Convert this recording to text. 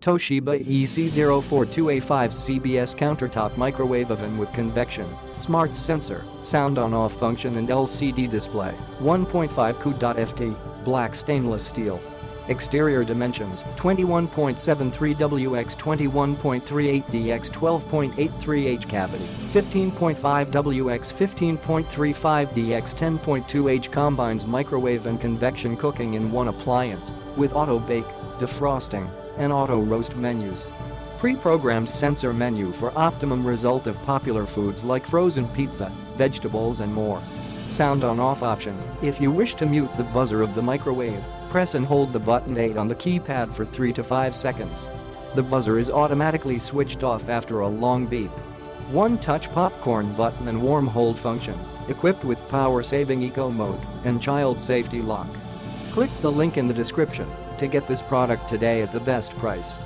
Toshiba EC042A5C-BS Countertop Microwave Oven with Convection, Smart Sensor, Sound On-Off Function and LCD Display, 1.5 Cu.ft, Black Stainless Steel. Exterior dimensions, 21.73 x 21.38 x 12.83 cavity, 15.5 x 15.35 x 10.2 combines microwave and convection cooking in one appliance, with auto bake, defrosting, and auto roast menus. Pre-programmed sensor menu for optimum result of popular foods like frozen pizza, vegetables and more. Sound on-off option. If you wish to mute the buzzer of the microwave, press and hold the button 8 on the keypad for 3 to 5 seconds. The buzzer is automatically switched off after a long beep. One-touch popcorn button and warm hold function, equipped with power-saving eco mode and child safety lock. Click the link in the description to get this product today at the best price.